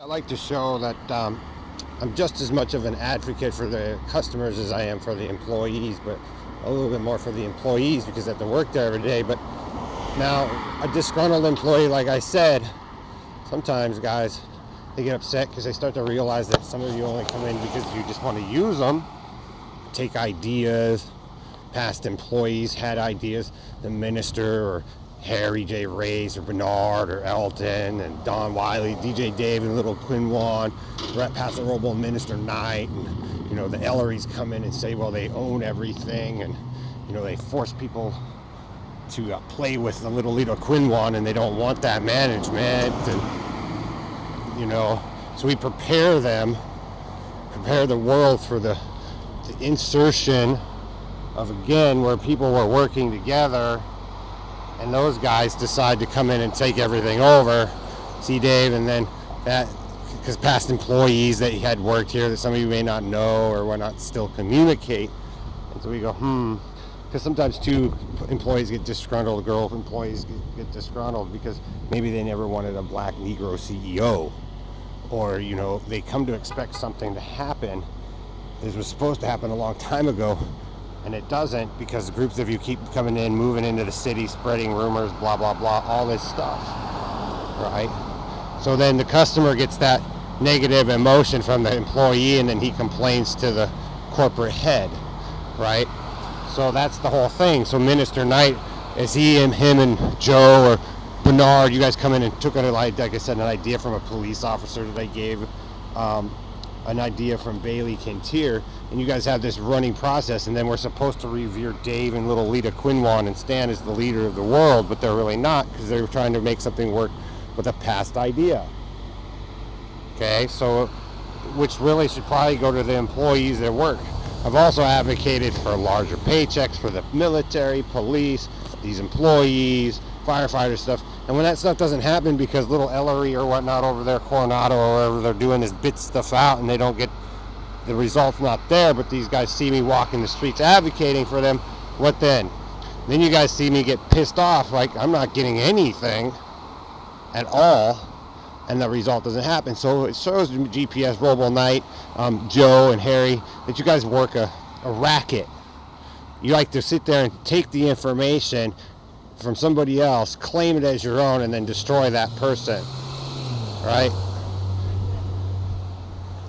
I like to show that I'm just as much of an advocate for the customers as I am for the employees, but a little bit more for the employees because they have to work there every day. But now, a disgruntled employee, like I said, sometimes guys, they get upset because they start to realize that some of you only come in because you just want to use them, take ideas. Past employees had ideas. The minister or Harry J. Reyes or Bernard or Elton and Don Wiley, DJ Dave and Little Quinwan, Pastor Robo, Minister Knight, and the Ellerys come in and say, well, they own everything, and they force people to play with the Little Quinwan, and they don't want that management, and so we prepare the world for the insertion of, again, where people were working together and those guys decide to come in and take everything over. See, Dave, and then that, because past employees that had worked here that some of you may not know or will not still communicate. And so we go, because sometimes two employees get disgruntled, girl employees get disgruntled because maybe they never wanted a black Negro CEO. Or, they come to expect something to happen. This was supposed to happen a long time ago, and it doesn't because groups of you keep coming in, moving into the city, spreading rumors, blah, blah, blah, all this stuff, right? So then the customer gets that negative emotion from the employee, and then he complains to the corporate head, right? So that's the whole thing. So Minister Knight, as him and Joe or Bernard, you guys come in and took like I said, an idea from a police officer that I gave, an idea from Bailey Kintier, and you guys have this running process, and then we're supposed to revere Dave and Little Lita Quinwan and Stan as the leader of the world, but they're really not because they were trying to make something work with a past idea. Okay, so which really should probably go to the employees that work. I've also advocated for larger paychecks for the military, police, these employees, firefighter stuff. And when that stuff doesn't happen because little Ellery or whatnot over there, Coronado or whatever they're doing is bit stuff out and they don't get the results not there, but these guys see me walking the streets advocating for them, what then? Then you guys see me get pissed off like I'm not getting anything at all and the result doesn't happen. So it shows GPS, Robo Knight, Joe and Harry, that you guys work a racket. You like to sit there and take the information from somebody else, claim it as your own, and then destroy that person, right?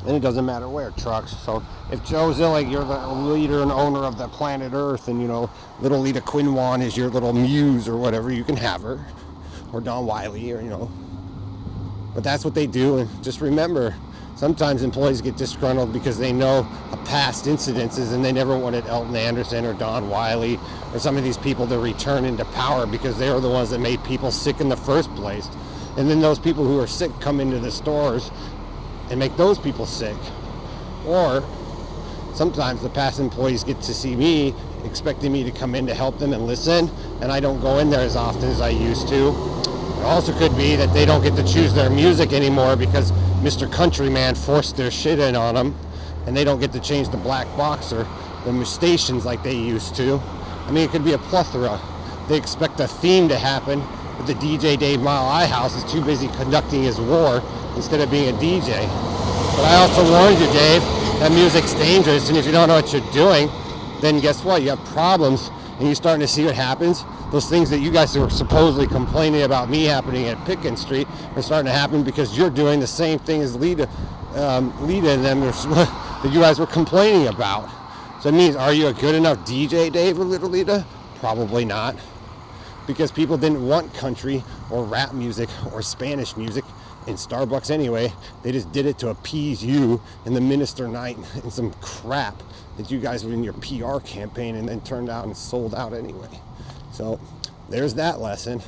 And it doesn't matter where, trucks. So if Joe Zillig, you're the leader and owner of the planet Earth, and Little Lita Quinwan is your little muse or whatever, you can have her, or Don Wiley, or but that's what they do. And just remember, sometimes employees get disgruntled because they know past incidences and they never wanted Elton Anderson or Don Wiley or some of these people to return into power because they were the ones that made people sick in the first place. And then those people who are sick come into the stores and make those people sick. Or sometimes the past employees get to see me expecting me to come in to help them and listen, and I don't go in there as often as I used to. It also could be that they don't get to choose their music anymore because Mr. Countryman forced their shit in on them, and they don't get to change the black box or the stations like they used to. I mean, it could be a plethora. They expect a theme to happen, but the DJ Dave Mile High House is too busy conducting his war instead of being a DJ. But I also warned you, Dave, that music's dangerous, and if you don't know what you're doing, then guess what? You have problems, and you're starting to see what happens. Those things that you guys were supposedly complaining about me happening at Pickens Street are starting to happen because you're doing the same thing as Lita and them that you guys were complaining about. So it means, are you a good enough DJ, Dave or Little Lita? Probably not. Because people didn't want country or rap music or Spanish music in Starbucks anyway. They just did it to appease you and the Minister Knight and some crap that you guys were in your PR campaign and then turned out and sold out anyway. So there's that lesson.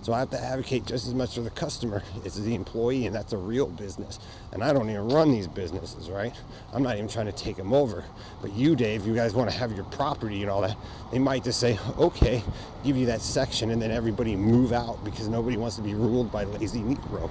So I have to advocate just as much for the customer as the employee, and that's a real business. And I don't even run these businesses, right? I'm not even trying to take them over. But you, Dave, you guys want to have your property and all that. They might just say, okay, give you that section, and then everybody move out because nobody wants to be ruled by lazy Negro.